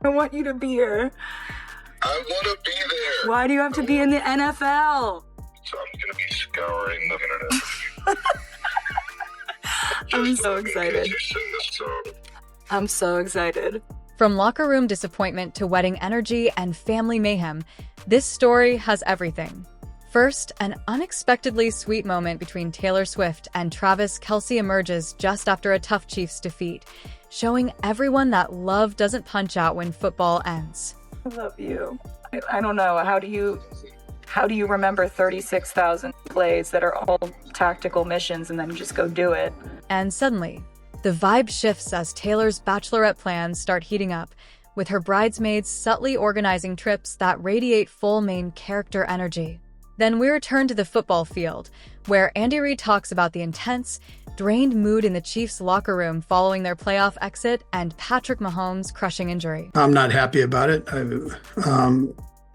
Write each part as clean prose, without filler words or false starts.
I want you to be here. I want to be there. Why do you have to be in the NFL? So I'm going to be scouring the internet. I'm so excited. You sing this song. I'm so excited. From locker room disappointment to wedding energy and family mayhem, this story has everything. First, an unexpectedly sweet moment between Taylor Swift and Travis Kelce emerges just after a tough Chiefs defeat, showing everyone that love doesn't punch out when football ends. I love you. I don't know. How do you remember 36,000 plays that are all tactical missions and then just go do it? And suddenly, the vibe shifts as Taylor's bachelorette plans start heating up, with her bridesmaids subtly organizing trips that radiate full main character energy. Then we return to the football field, where Andy Reid talks about the intense, drained mood in the Chiefs' locker room following their playoff exit and Patrick Mahomes' crushing injury. I'm not happy about it.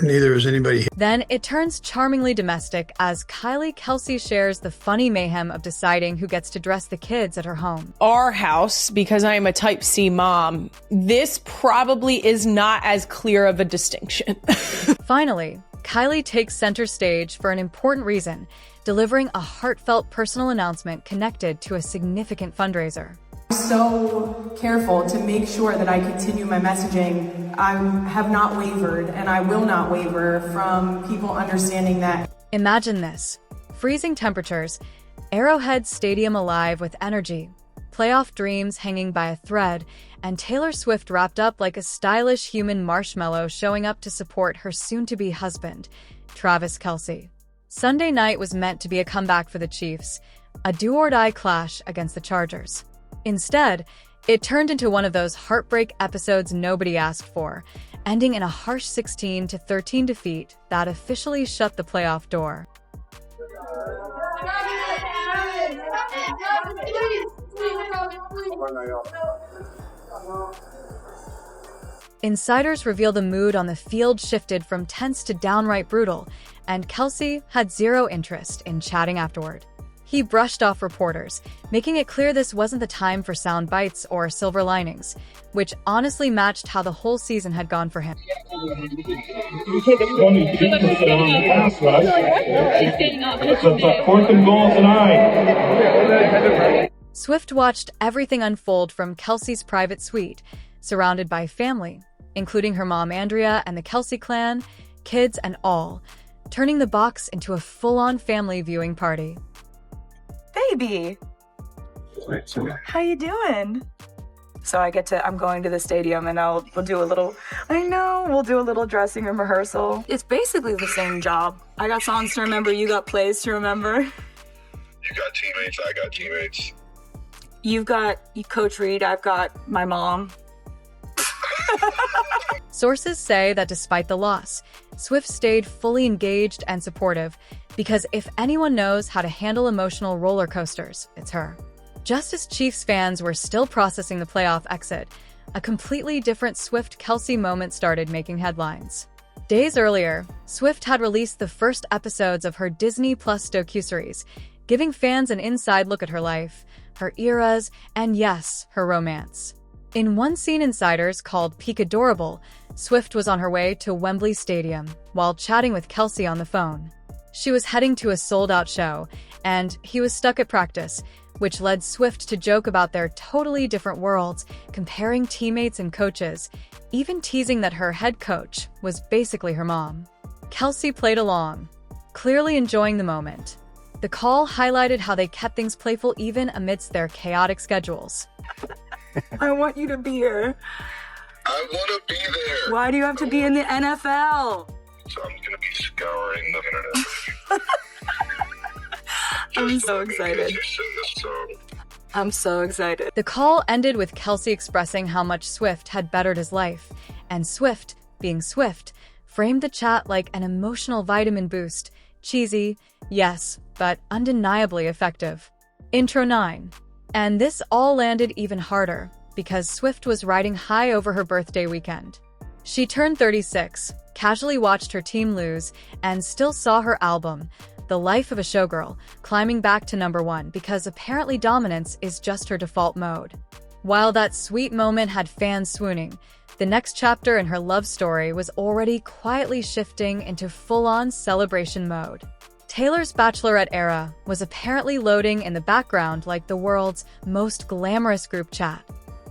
Neither is anybody. Then it turns charmingly domestic as Kylie Kelce shares the funny mayhem of deciding who gets to dress the kids at her home. Our house, because I am a type C mom, this probably is not as clear of a distinction. Finally, Kylie takes center stage for an important reason, delivering a heartfelt personal announcement connected to a significant fundraiser. So careful to make sure that I continue my messaging. I have not wavered, and I will not waver from people understanding that. Imagine this: freezing temperatures, Arrowhead Stadium alive with energy, playoff dreams hanging by a thread, and Taylor Swift wrapped up like a stylish human marshmallow showing up to support her soon-to-be husband, Travis Kelce. Sunday night was meant to be a comeback for the Chiefs, a do-or-die clash against the Chargers. Instead, it turned into one of those heartbreak episodes nobody asked for, ending in a harsh 16-13 defeat that officially shut the playoff door. Insiders reveal the mood on the field shifted from tense to downright brutal, and Kelce had zero interest in chatting afterward. He brushed off reporters, making it clear this wasn't the time for sound bites or silver linings, which honestly matched how the whole season had gone for him. 22% on the pass rush. It's a 4th and goal tonight. Swift watched everything unfold from Kelce's private suite, surrounded by family, including her mom Andrea and the Kelce clan, kids and all, turning the box into a full-on family viewing party. Baby, how you doing? So I'm going to the stadium and we'll do a little dressing room rehearsal. It's basically the same job. I got songs to remember, you got plays to remember. You got teammates, I got teammates. You Coach Reid, I've got my mom. Sources say that despite the loss, Swift stayed fully engaged and supportive, because if anyone knows how to handle emotional roller coasters, it's her. Just as Chiefs fans were still processing the playoff exit, a completely different Swift-Kelce moment started making headlines. Days earlier, Swift had released the first episodes of her Disney Plus docuseries, giving fans an inside look at her life, her eras, and yes, her romance. In one scene insiders called Peak Adorable, Swift was on her way to Wembley Stadium while chatting with Kelce on the phone. She was heading to a sold-out show, and he was stuck at practice, which led Swift to joke about their totally different worlds, comparing teammates and coaches, even teasing that her head coach was basically her mom. Kelce played along, clearly enjoying the moment. The call highlighted how they kept things playful even amidst their chaotic schedules. I want you to be here. I want to be there. Why do you have to be in the NFL? So I'm going to be scouring the internet. I'm so excited. You sing this song. I'm so excited. The call ended with Kelce expressing how much Swift had bettered his life, and Swift, being Swift, framed the chat like an emotional vitamin boost. Cheesy, yes, but undeniably effective. Intro 9. And this all landed even harder, because Swift was riding high over her birthday weekend. She turned 36, casually watched her team lose, and still saw her album, The Life of a Showgirl, climbing back to #1 because apparently dominance is just her default mode. While that sweet moment had fans swooning, The next chapter in her love story was already quietly shifting into full-on celebration mode. Taylor's bachelorette era was apparently loading in the background like the world's most glamorous group chat.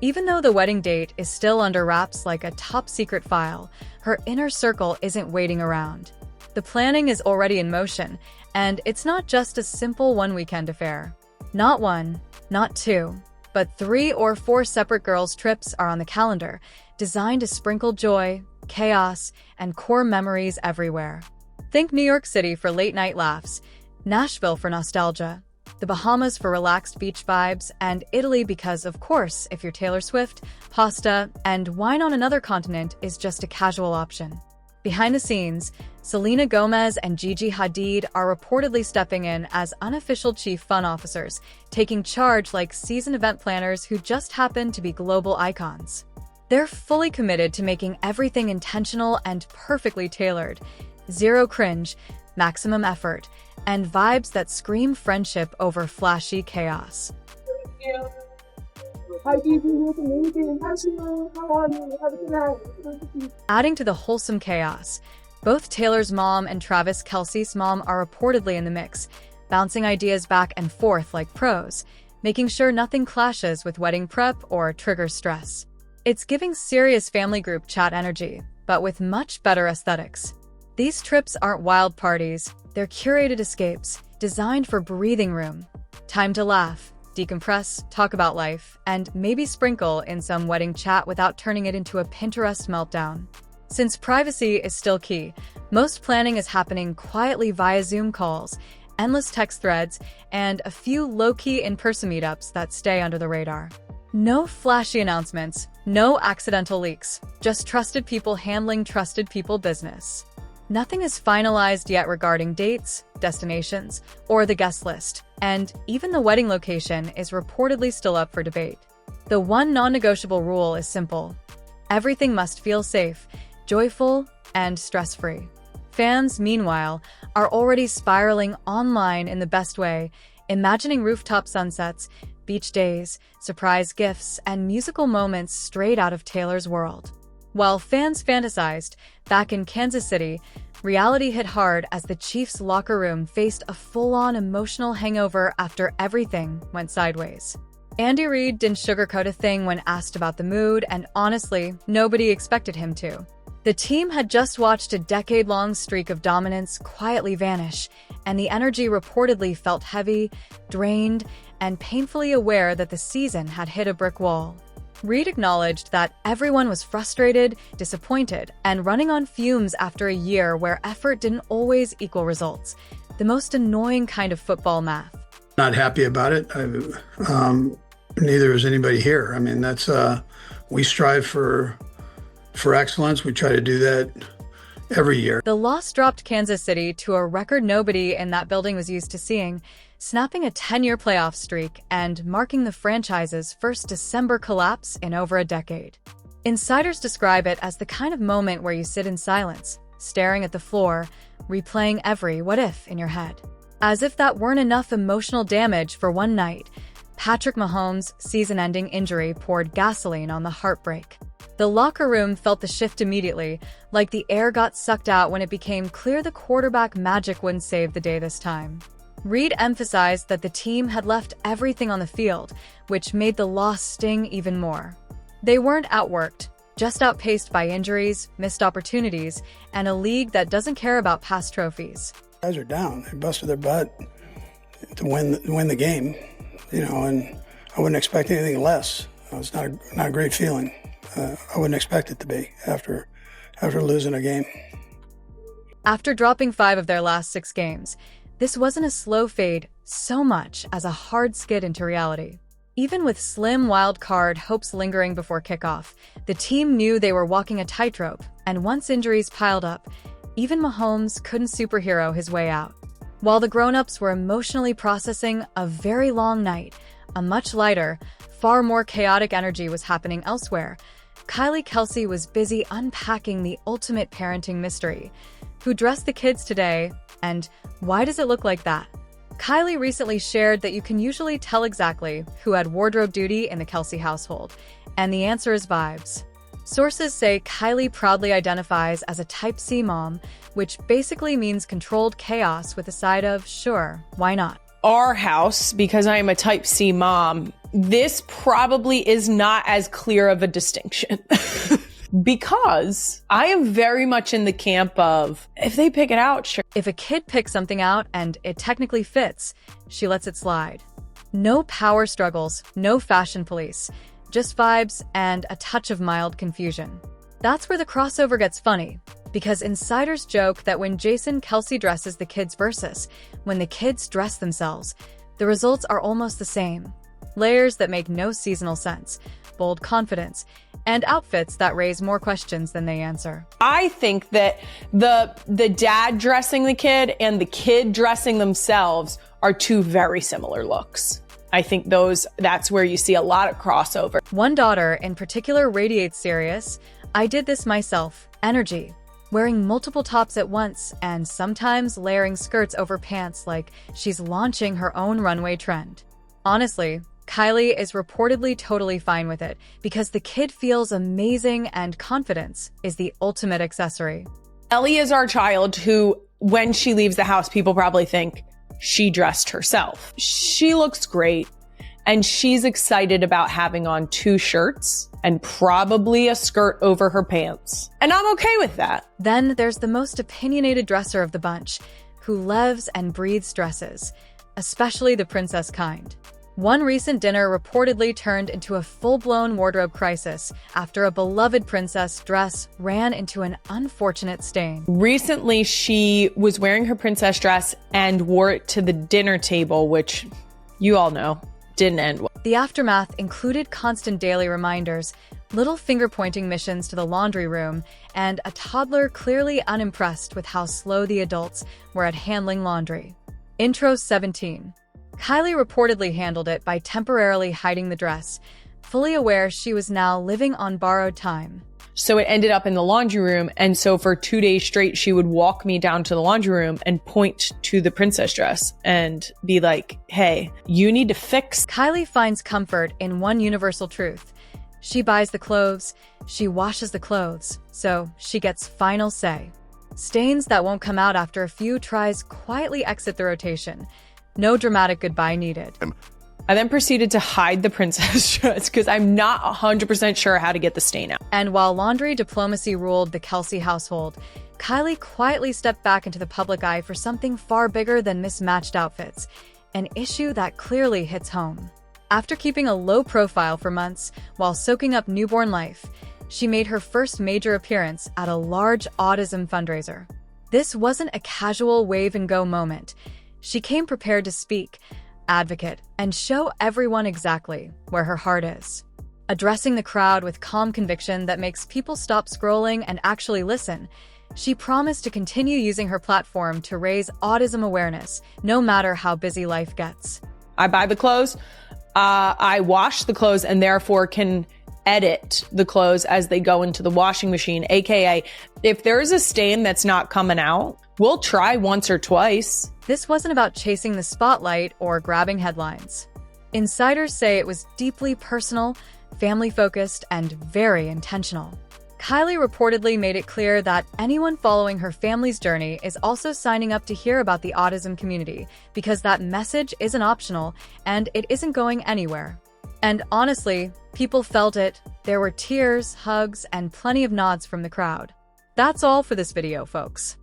Even though the wedding date is still under wraps like a top-secret file, her inner circle isn't waiting around. The planning is already in motion, and it's not just a simple one-weekend affair. Not one, not two, but 3 or 4 separate girls' trips are on the calendar, designed to sprinkle joy, chaos, and core memories everywhere. Think New York City for late-night laughs, Nashville for nostalgia, the Bahamas for relaxed beach vibes, and Italy because, of course, if you're Taylor Swift, pasta and wine on another continent is just a casual option. Behind the scenes, Selena Gomez and Gigi Hadid are reportedly stepping in as unofficial chief fun officers, taking charge like seasoned event planners who just happen to be global icons. They're fully committed to making everything intentional and perfectly tailored. Zero cringe, maximum effort, and vibes that scream friendship over flashy chaos. Adding to the wholesome chaos, both Taylor's mom and Travis Kelce's mom are reportedly in the mix, bouncing ideas back and forth like pros, making sure nothing clashes with wedding prep or triggers stress. It's giving serious family group chat energy, but with much better aesthetics. These trips aren't wild parties, they're curated escapes, designed for breathing room. Time to laugh, decompress, talk about life, and maybe sprinkle in some wedding chat without turning it into a Pinterest meltdown. Since privacy is still key, most planning is happening quietly via Zoom calls, endless text threads, and a few low-key in-person meetups that stay under the radar. No flashy announcements, no accidental leaks, just trusted people handling trusted people business. Nothing is finalized yet regarding dates, destinations, or the guest list, and even the wedding location is reportedly still up for debate. The one non-negotiable rule is simple. Everything must feel safe, joyful, and stress-free. Fans, meanwhile, are already spiraling online in the best way, imagining rooftop sunsets, beach days, surprise gifts, and musical moments straight out of Taylor's world. While fans fantasized, back in Kansas City, reality hit hard as the Chiefs' locker room faced a full-on emotional hangover after everything went sideways. Andy Reid didn't sugarcoat a thing when asked about the mood, and honestly, nobody expected him to. The team had just watched a decade-long streak of dominance quietly vanish, and the energy reportedly felt heavy, drained, and painfully aware that the season had hit a brick wall. Reid acknowledged that everyone was frustrated, disappointed, and running on fumes after a year where effort didn't always equal results. The most annoying kind of football math. Not happy about it. Neither is anybody here. I mean, we strive for excellence. We try to do that every year. The loss dropped Kansas City to a record nobody in that building was used to seeing, snapping a 10-year playoff streak and marking the franchise's first December collapse in over a decade. Insiders describe it as the kind of moment where you sit in silence, staring at the floor, replaying every what-if in your head. As if that weren't enough emotional damage for one night, Patrick Mahomes' season-ending injury poured gasoline on the heartbreak. The locker room felt the shift immediately, like the air got sucked out when it became clear the quarterback magic wouldn't save the day this time. Reid emphasized that the team had left everything on the field, which made the loss sting even more. They weren't outworked, just outpaced by injuries, missed opportunities, and a league that doesn't care about past trophies. Guys are down. They busted their butt to win the game, and I wouldn't expect anything less. It's not a great feeling. I wouldn't expect it to be after losing a game. After dropping 5 of their last 6 games, this wasn't a slow fade so much as a hard skid into reality. Even with slim wild card hopes lingering before kickoff, the team knew they were walking a tightrope, and once injuries piled up, even Mahomes couldn't superhero his way out. While the grown-ups were emotionally processing a very long night, a much lighter, far more chaotic energy was happening elsewhere. Kylie Kelce was busy unpacking the ultimate parenting mystery. Who dressed the kids today, and why does it look like that? Kylie recently shared that you can usually tell exactly who had wardrobe duty in the Kelce household, and the answer is vibes. Sources say Kylie proudly identifies as a Type C mom, which basically means controlled chaos with a side of, sure, why not? Our house, because I am a Type C mom, this probably is not as clear of a distinction. Because I am very much in the camp of, if they pick it out, sure. If a kid picks something out and it technically fits, she lets it slide. No power struggles, no fashion police, just vibes and a touch of mild confusion. That's where the crossover gets funny, because insiders joke that when Jason Kelce dresses the kids versus when the kids dress themselves, the results are almost the same. Layers that make no seasonal sense, bold confidence, and outfits that raise more questions than they answer. I think that the dad dressing the kid and the kid dressing themselves are two very similar looks. I think that's where you see a lot of crossover. One daughter in particular radiates serious, I did this myself, energy, wearing multiple tops at once and sometimes layering skirts over pants like she's launching her own runway trend. Honestly, Kylie is reportedly totally fine with it because the kid feels amazing and confidence is the ultimate accessory. Ellie is our child who, when she leaves the house, people probably think she dressed herself. She looks great and she's excited about having on 2 shirts and probably a skirt over her pants. And I'm okay with that. Then there's the most opinionated dresser of the bunch, who lives and breathes dresses, especially the princess kind. One recent dinner reportedly turned into a full-blown wardrobe crisis after a beloved princess dress ran into an unfortunate stain. Recently, she was wearing her princess dress and wore it to the dinner table, which you all know didn't end well. The aftermath included constant daily reminders, little finger-pointing missions to the laundry room, and a toddler clearly unimpressed with how slow the adults were at handling laundry. Intro 17. Kylie reportedly handled it by temporarily hiding the dress, fully aware she was now living on borrowed time. So it ended up in the laundry room, and so for 2 days straight, she would walk me down to the laundry room and point to the princess dress and be like, hey, you need to fix. Kylie finds comfort in one universal truth. She buys the clothes, she washes the clothes, so she gets final say. Stains that won't come out after a few tries quietly exit the rotation. No dramatic goodbye needed. I then proceeded to hide the princess dress because I'm not 100% sure how to get the stain out. And while laundry diplomacy ruled the Kelce household, Kylie quietly stepped back into the public eye for something far bigger than mismatched outfits, an issue that clearly hits home. After keeping a low profile for months while soaking up newborn life, she made her first major appearance at a large autism fundraiser. This wasn't a casual wave-and-go moment. She came prepared to speak, advocate, and show everyone exactly where her heart is. Addressing the crowd with calm conviction that makes people stop scrolling and actually listen, she promised to continue using her platform to raise autism awareness, no matter how busy life gets. I buy the clothes, I wash the clothes, and therefore can edit the clothes as they go into the washing machine, aka if there's a stain that's not coming out, we'll try once or twice. This wasn't about chasing the spotlight or grabbing headlines. Insiders say it was deeply personal, family-focused, and very intentional. Kylie reportedly made it clear that anyone following her family's journey is also signing up to hear about the autism community because that message isn't optional and it isn't going anywhere. And honestly, people felt it. There were tears, hugs, and plenty of nods from the crowd. That's all for this video, folks.